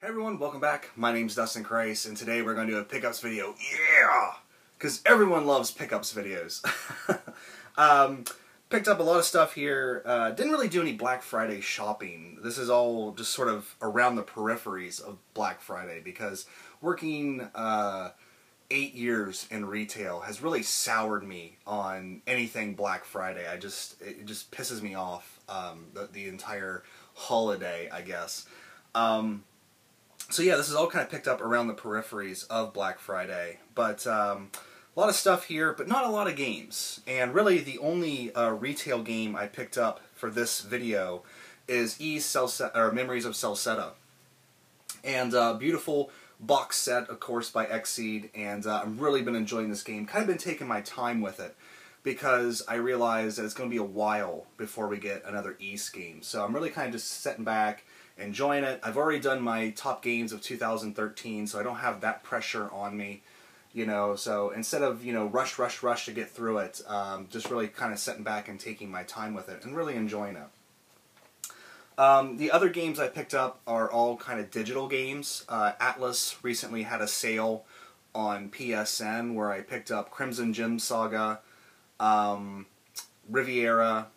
Hey everyone, welcome back. My name's Dustin Christ, and today we're going to do a pickups video. Yeah! Because everyone loves pickups videos. Picked up a lot of stuff here. Didn't really do any Black Friday shopping. This is all just sort of around the peripheries of Black Friday, because working 8 years in retail has really soured me on anything Black Friday. It just pisses me off, the entire holiday, I guess. So yeah, this is all kind of picked up around the peripheries of Black Friday, but a lot of stuff here, but not a lot of games. And really the only retail game I picked up for this video is Memories of Celceta. And beautiful box set, of course, by Xseed, and I've really been enjoying this game. Kind of been taking my time with it, because I realized that it's going to be a while before we get another Ys game. So I'm really kind of just sitting back, enjoying it. I've already done my top games of 2013, so I don't have that pressure on me, you know. So instead of, you know, rush to get through it, just really kind of sitting back and taking my time with it and really enjoying it. The other games I picked up are all kind of digital games. Atlas recently had a sale on PSN where I picked up Crimson Gem Saga, Riviera,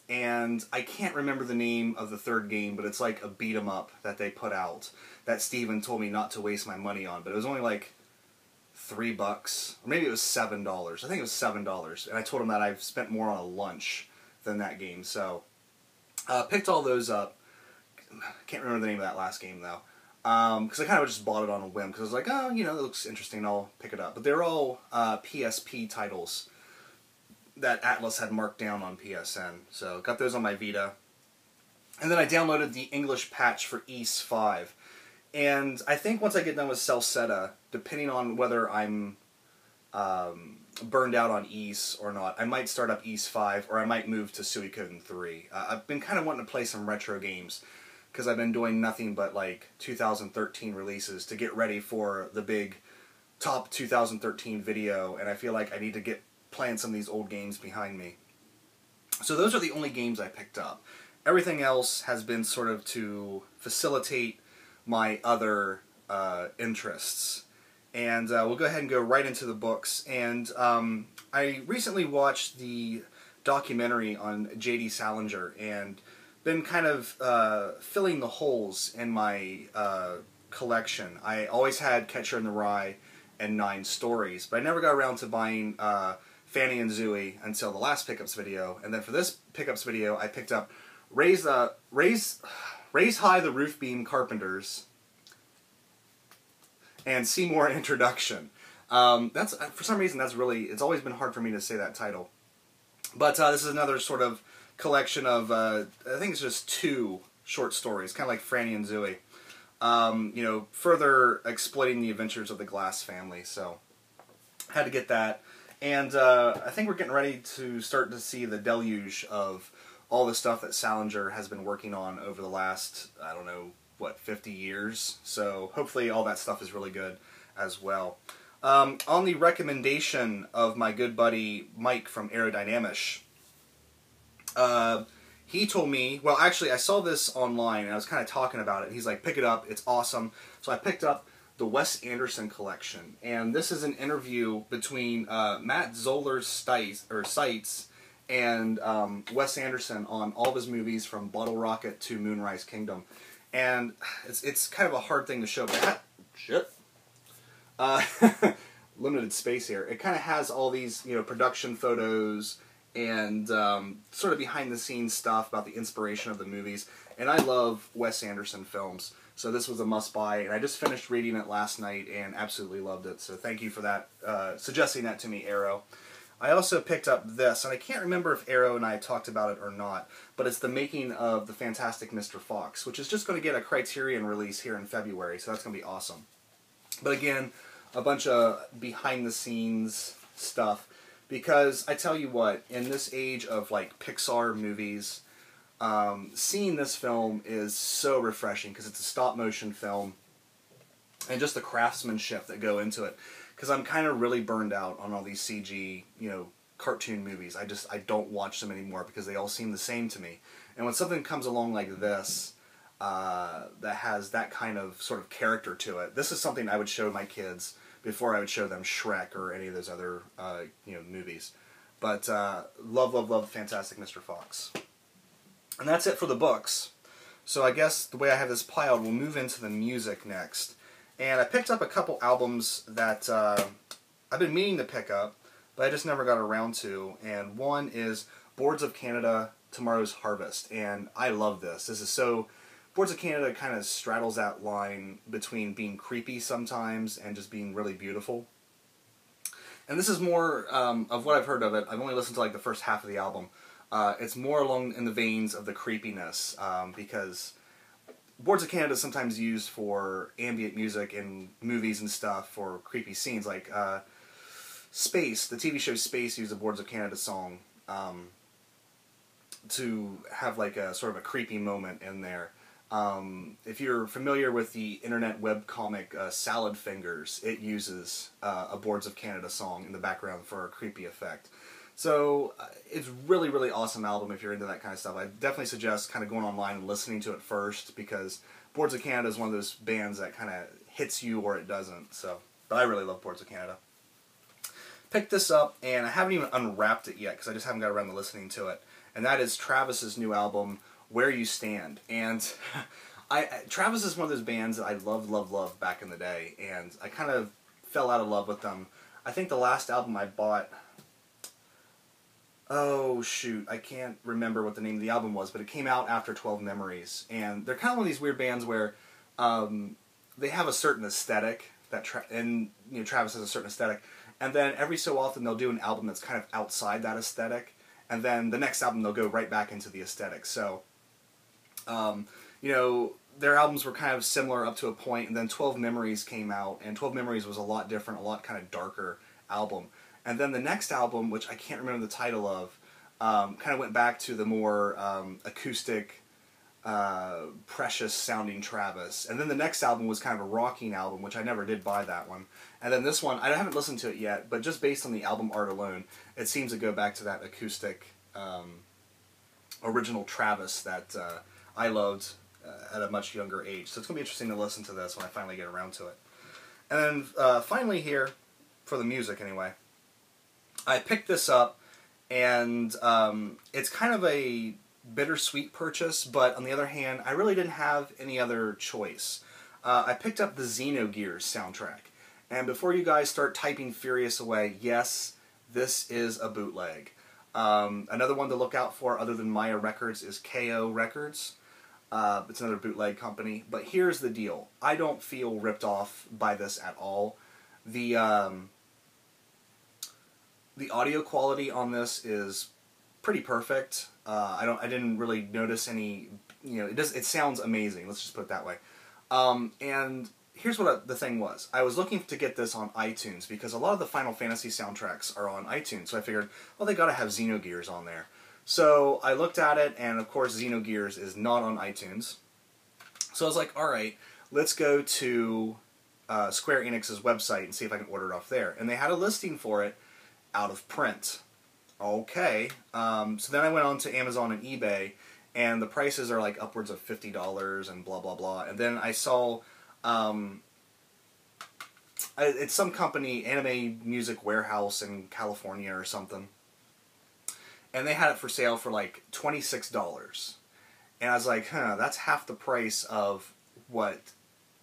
and I can't remember the name of the third game, but it's like a beat-em-up that they put out that Steven told me not to waste my money on, but it was only like $3, or maybe it was $7. I think it was $7, and I told him that I've spent more on a lunch than that game, so picked all those up. Can't remember the name of that last game, though, because I kind of just bought it on a whim, because I was like, oh, you know, it looks interesting, I'll pick it up. But they're all PSP titles that Atlas had marked down on PSN. So got those on my Vita. And then I downloaded the English patch for Ys 5. And I think once I get done with Celceta, depending on whether I'm burned out on Ys or not, I might start up Ys 5, or I might move to Suikoden 3. I've been kind of wanting to play some retro games, because I've been doing nothing but like 2013 releases to get ready for the big top 2013 video, and I feel like I need to get playing some of these old games behind me. So those are the only games I picked up. Everything else has been sort of to facilitate my other interests. And we'll go ahead and go right into the books. And I recently watched the documentary on J.D. Salinger, and been kind of filling the holes in my collection. I always had Catcher in the Rye and 9 Stories, but I never got around to buying Fanny and Zooey until the last pickups video. And then for this pickups video, I picked up Raise High the Roof Beam Carpenters and Seymour Introduction. That's, for some reason, that's really, it's always been hard for me to say that title. But this is another sort of collection of, I think it's just 2 short stories, kind of like Franny and Zooey. You know, further exploiting the adventures of the Glass family. So, had to get that. And I think we're getting ready to start to see the deluge of all the stuff that Salinger has been working on over the last, I don't know, what, 50 years? So hopefully all that stuff is really good as well. On the recommendation of my good buddy Mike from Aerodynamish, he told me, well actually I saw this online and I was kind of talking about it. He's like, pick it up, it's awesome. So I picked up the Wes Anderson collection, and this is an interview between Matt Zollner's sites and Wes Anderson on all of his movies from Bottle Rocket to Moonrise Kingdom, and it's kind of a hard thing to show. But limited space here. It kind of has all these, you know, production photos and sort of behind the scenes stuff about the inspiration of the movies. And I love Wes Anderson films, so this was a must-buy, and I just finished reading it last night and absolutely loved it, so thank you for that, suggesting that to me, Arrow. I also picked up this, and I can't remember if Arrow and I talked about it or not, but it's the making of The Fantastic Mr. Fox, which is just going to get a Criterion release here in February, so that's going to be awesome. But again, a bunch of behind-the-scenes stuff, because I tell you what, in this age of like Pixar movies, seeing this film is so refreshing, because it's a stop-motion film, and just the craftsmanship that go into it. Because I'm kind of really burned out on all these CG, you know, cartoon movies. I don't watch them anymore because they all seem the same to me. And when something comes along like this, that has that kind of sort of character to it. This is something I would show my kids before I would show them Shrek or any of those other movies. But love, love, love Fantastic Mr. Fox. And that's it for the books. So I guess the way I have this piled, we'll move into the music next. And I picked up a couple albums that I've been meaning to pick up, but I just never got around to. And one is Boards of Canada, Tomorrow's Harvest. And I love this. This is so... Boards of Canada kind of straddles that line between being creepy sometimes and just being really beautiful. And this is more of what I've heard of it. I've only listened to like the first half of the album. It's more along in the veins of the creepiness because Boards of Canada is sometimes used for ambient music in movies and stuff for creepy scenes. Like Space, the TV show Space used a Boards of Canada song to have like a sort of a creepy moment in there. If you're familiar with the internet webcomic Salad Fingers, it uses a Boards of Canada song in the background for a creepy effect. So it's really, really awesome album if you're into that kind of stuff. I definitely suggest kind of going online and listening to it first because Boards of Canada is one of those bands that kind of hits you or it doesn't. So, but I really love Boards of Canada. Picked this up and I haven't even unwrapped it yet because I just haven't got around to listening to it. And that is Travis's new album, Where You Stand. And Travis is one of those bands that I loved back in the day, and I kind of fell out of love with them. I think the last album I bought, oh shoot, I can't remember what the name of the album was, but it came out after 12 Memories. And they're kind of one of these weird bands where they have a certain aesthetic, Travis has a certain aesthetic, and then every so often they'll do an album that's kind of outside that aesthetic, and then the next album they'll go right back into the aesthetic. So their albums were kind of similar up to a point, and then 12 Memories came out, and 12 Memories was a lot different, a lot kind of darker album. And then the next album, which I can't remember the title of, kind of went back to the more acoustic, precious sounding Travis. And then the next album was kind of a rocking album, which I never did buy that one. And then this one, I haven't listened to it yet, but just based on the album art alone, it seems to go back to that acoustic, original Travis that I loved at a much younger age. So it's going to be interesting to listen to this when I finally get around to it. And then finally here, for the music anyway, I picked this up, and it's kind of a bittersweet purchase, but on the other hand, I really didn't have any other choice. I picked up the Xenogears soundtrack. And before you guys start typing furious away, yes, this is a bootleg. Another one to look out for other than Maya Records is KO Records. It's another bootleg company. But here's the deal. I don't feel ripped off by this at all. The audio quality on this is pretty perfect. I didn't really notice any, it sounds amazing. Let's just put it that way. And here's what the thing was. I was looking to get this on iTunes because a lot of the Final Fantasy soundtracks are on iTunes. So I figured, well, they gotta have Xenogears on there. So I looked at it, and of course Xenogears is not on iTunes. So I was like, alright, let's go to Square Enix's website and see if I can order it off there. And they had a listing for it out of print. Okay. So then I went on to Amazon and eBay, and the prices are like upwards of $50 and blah blah blah. And then I saw it's some company, Anime Music Warehouse in California or something, and they had it for sale for like $26. And I was like, that's half the price of what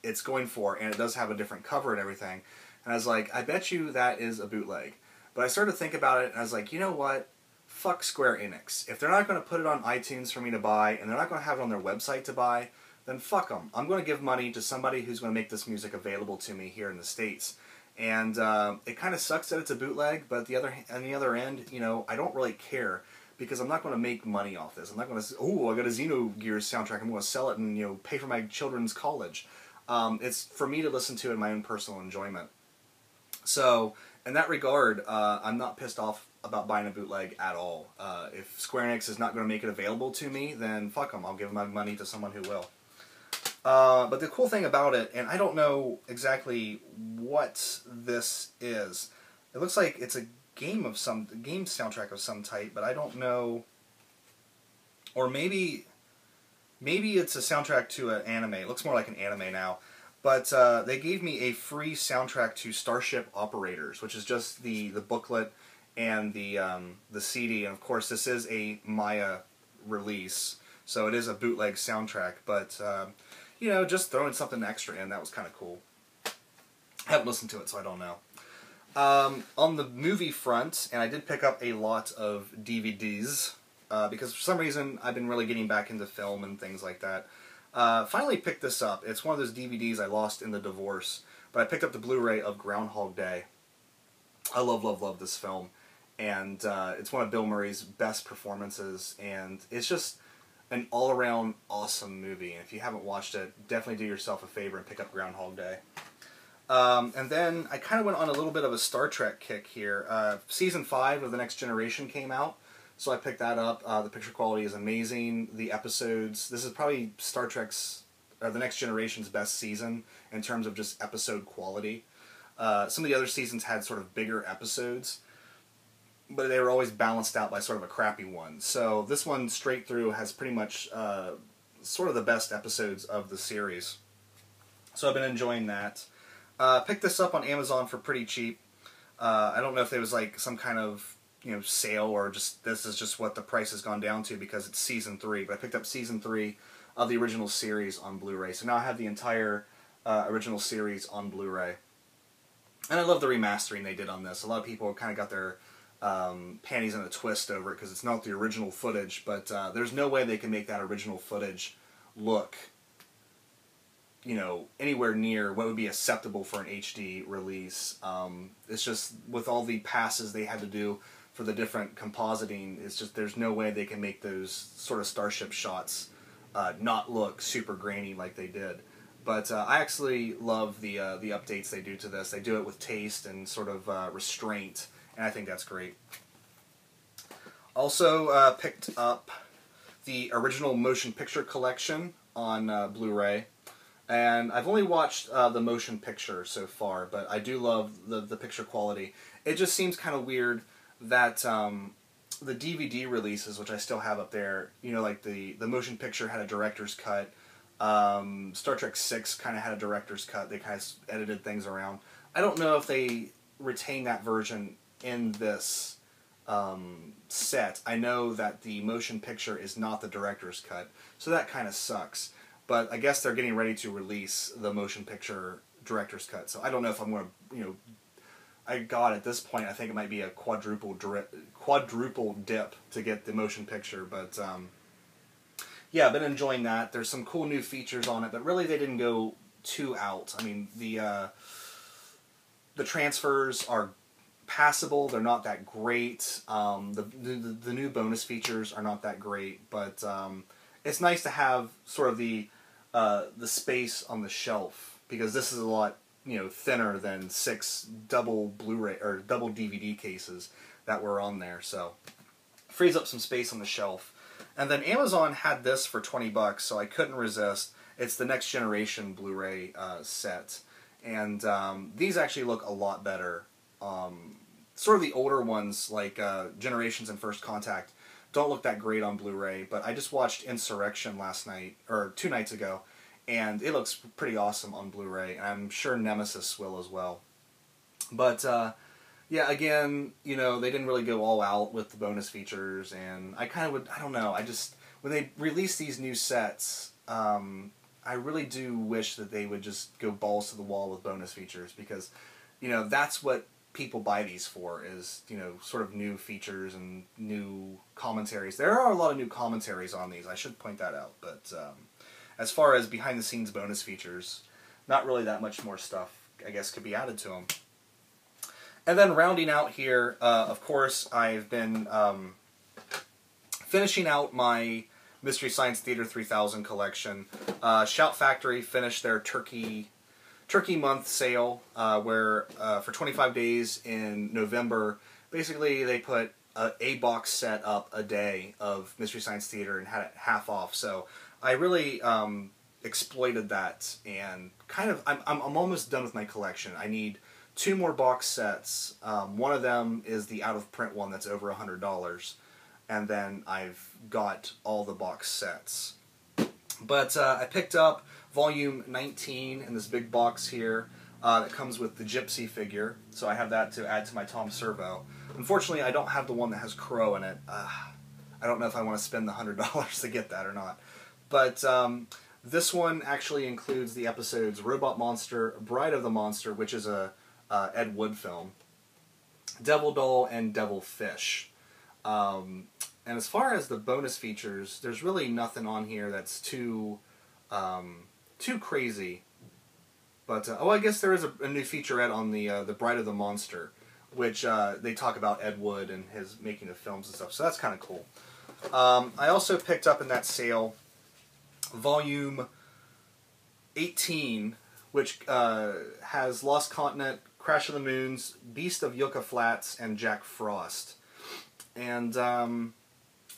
it's going for, and it does have a different cover and everything. And I was like, I bet you that is a bootleg. But I started to think about it, and I was like, you know what? Fuck Square Enix. If they're not going to put it on iTunes for me to buy, and they're not going to have it on their website to buy, then fuck them. I'm going to give money to somebody who's going to make this music available to me here in the States. And it kind of sucks that it's a bootleg, but on the other end, I don't really care, because I'm not going to make money off this. I'm not going to say, oh, I got a Xenogears soundtrack, I'm going to sell it and pay for my children's college. It's for me to listen to in my own personal enjoyment. So, in that regard, I'm not pissed off about buying a bootleg at all. If Square Enix is not going to make it available to me, then fuck them. I'll give my money to someone who will. But the cool thing about it, and I don't know exactly what this is. It looks like it's a game soundtrack of some type, but I don't know. Or maybe maybe it's a soundtrack to an anime. It looks more like an anime now. But they gave me a free soundtrack to Starship Operators, which is just the booklet and the CD. And of course, this is a Maya release, so it is a bootleg soundtrack. But you know, just throwing something extra in, that was kind of cool. I haven't listened to it, so I don't know. On the movie front, and I did pick up a lot of DVDs, because for some reason I've been really getting back into film and things like that. Finally picked this up. It's one of those DVDs I lost in the divorce, but I picked up the Blu-ray of Groundhog Day. I love, love, love this film, and it's one of Bill Murray's best performances, and it's just an all-around awesome movie. And if you haven't watched it, definitely do yourself a favor and pick up Groundhog Day. And then I kind of went on a little bit of a Star Trek kick here. Season 5 of The Next Generation came out, so I picked that up. The picture quality is amazing. The episodes, this is probably Star Trek's, or The Next Generation's best season in terms of just episode quality. Some of the other seasons had sort of bigger episodes, but they were always balanced out by sort of a crappy one. So this one straight through has pretty much sort of the best episodes of the series. So I've been enjoying that. Picked this up on Amazon for pretty cheap. I don't know if there was like some kind of, you know, sale, or just this is just what the price has gone down to because it's season 3. But I picked up season 3 of the original series on Blu-ray, so now I have the entire original series on Blu-ray. And I love the remastering they did on this. A lot of people kind of got their panties in a twist over it because it's not the original footage, but there's no way they can make that original footage look, you know, anywhere near what would be acceptable for an HD release. It's just, with all the passes they had to do for the different compositing, it's just, there's no way they can make those sort of starship shots not look super grainy like they did. But I actually love the updates they do to this. They do it with taste and sort of restraint, and I think that's great. Also picked up the original motion picture collection on Blu-ray. And I've only watched the motion picture so far, but I do love the picture quality. It just seems kind of weird that the DVD releases, which I still have up there, you know, like the motion picture had a director's cut. Star Trek 6 kind of had a director's cut. They kind of edited things around. I don't know if they retain that version in this set. I know that the motion picture is not the director's cut, so that kind of sucks. But I guess they're getting ready to release the motion picture director's cut. So I don't know if I'm going to, you know, at this point, I think it might be a quadruple dip to get the motion picture. But yeah, I've been enjoying that. There's some cool new features on it, but really they didn't go too out. I mean, the transfers are passable. They're not that great. The new bonus features are not that great, but it's nice to have sort of the space on the shelf, because this is a lot, you know, thinner than 6 double Blu-ray or double DVD cases that were on there. So frees up some space on the shelf. And then Amazon had this for $20, so I couldn't resist. It's the Next Generation Blu-ray set, and these actually look a lot better. Sort of the older ones, like Generations and First Contact, don't look that great on Blu-ray, but I just watched Insurrection last night, or 2 nights ago, and it looks pretty awesome on Blu-ray, and I'm sure Nemesis will as well. But, yeah, again, you know, they didn't really go all out with the bonus features, and I kind of would, I don't know, I just, when they release these new sets, I really do wish that they would just go balls to the wall with bonus features, because, you know, that's what people buy these for, is, you know, sort of new features and new commentaries. There are a lot of new commentaries on these, I should point that out, but as far as behind the scenes bonus features, not really that much more stuff, I guess, could be added to them. And then rounding out here, of course, I've been finishing out my Mystery Science Theater 3000 collection. Shout Factory finished their Turkey month sale, where for 25 days in November, basically they put a box set up a day of Mystery Science Theater and had it half off. So I really exploited that, and kind of I'm almost done with my collection. I need 2 more box sets. One of them is the out of print one that's over $100, and then I've got all the box sets. But I picked up volume 19 in this big box here that comes with the Gypsy figure, so I have that to add to my Tom Servo. Unfortunately, I don't have the one that has Crow in it. I don't know if I want to spend the $100 to get that or not. But this one actually includes the episodes Robot Monster, Bride of the Monster, which is a Ed Wood film, Devil Doll, and Devil Fish. And as far as the bonus features, there's really nothing on here that's too crazy. But oh, I guess there is a new featurette on the Bride of the Monster, which they talk about Ed Wood and his making of films and stuff. So that's kind of cool. I also picked up in that sale volume 18, which has Lost Continent, Crash of the Moons, Beast of Yucca Flats, and Jack Frost. And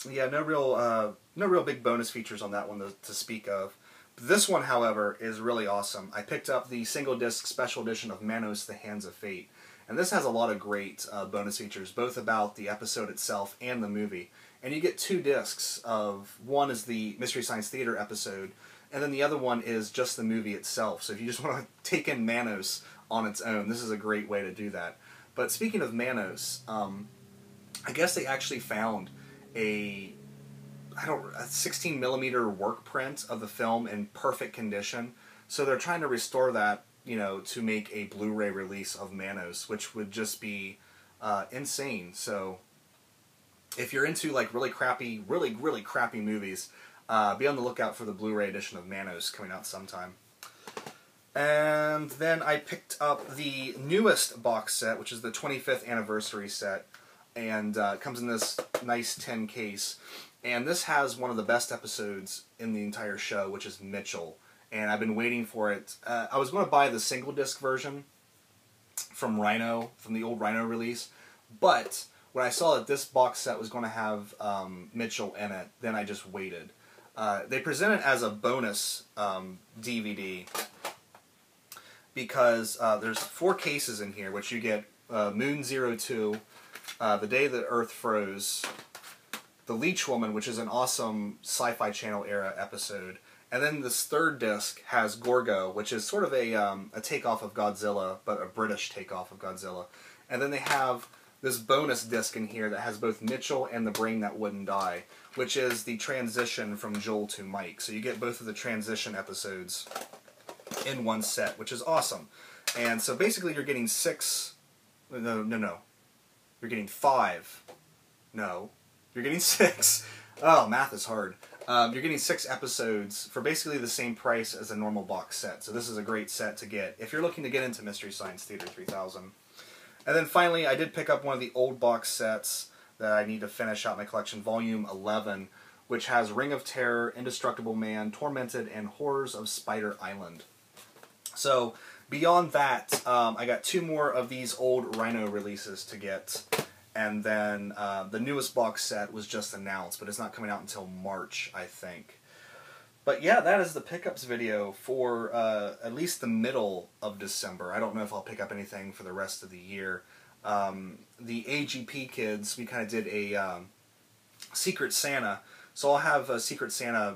yeah, no real big bonus features on that one to speak of. This one, however, is really awesome. I picked up the single disc special edition of Manos: The Hands of Fate, and this has a lot of great bonus features, both about the episode itself and the movie. And you get 2 discs of, one is the Mystery Science Theater episode, and then the other one is just the movie itself. So if you just want to take in Manos on its own, this is a great way to do that. But speaking of Manos, I guess they actually found a 16mm work print of the film in perfect condition. So they're trying to restore that, you know, to make a Blu-ray release of Manos, which would just be insane. So if you're into like really crappy movies, be on the lookout for the Blu-ray edition of Manos coming out sometime. And then I picked up the newest box set, which is the 25th anniversary set, and it comes in this nice tin case. And this has one of the best episodes in the entire show, which is Mitchell. And I've been waiting for it. I was going to buy the single disc version from Rhino, from the old Rhino release, but when I saw that this box set was going to have Mitchell in it, then I just waited. They present it as a bonus DVD because there's 4 cases in here, which you get Moon 02, The Day the Earth Froze, The Leech Woman, which is an awesome Sci-Fi Channel era episode, and then this 3rd disc has Gorgo, which is sort of a takeoff of Godzilla, but a British takeoff of Godzilla. And then they have this bonus disc in here that has both Mitchell and The Brain That Wouldn't Die, which is the transition from Joel to Mike. So you get both of the transition episodes in one set, which is awesome. And so basically you're getting 6... No. You're getting 5. No. You're getting 6. Oh, math is hard. You're getting 6 episodes for basically the same price as a normal box set. So this is a great set to get if you're looking to get into Mystery Science Theater 3000. And then finally, I did pick up one of the old box sets that I need to finish out my collection, Volume 11, which has Ring of Terror, Indestructible Man, Tormented, and Horrors of Spider Island. So beyond that, I got 2 more of these old Rhino releases to get. And then the newest box set was just announced, but it's not coming out until March, I think. But yeah, that is the pickups video for at least the middle of December. I don't know if I'll pick up anything for the rest of the year. The AGP kids, we kind of did a Secret Santa, so I'll have a Secret Santa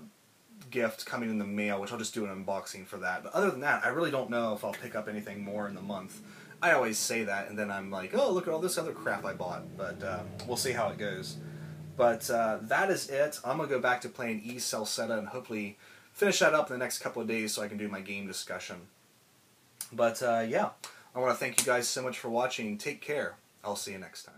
gift coming in the mail, which I'll just do an unboxing for that. But other than that, I really don't know if I'll pick up anything more in the month. I always say that, and then I'm like, oh, look at all this other crap I bought. But we'll see how it goes. But that is it. I'm going to go back to playing Ys Celceta and hopefully finish that up in the next couple of days so I can do my game discussion. But yeah, I want to thank you guys so much for watching. Take care. I'll see you next time.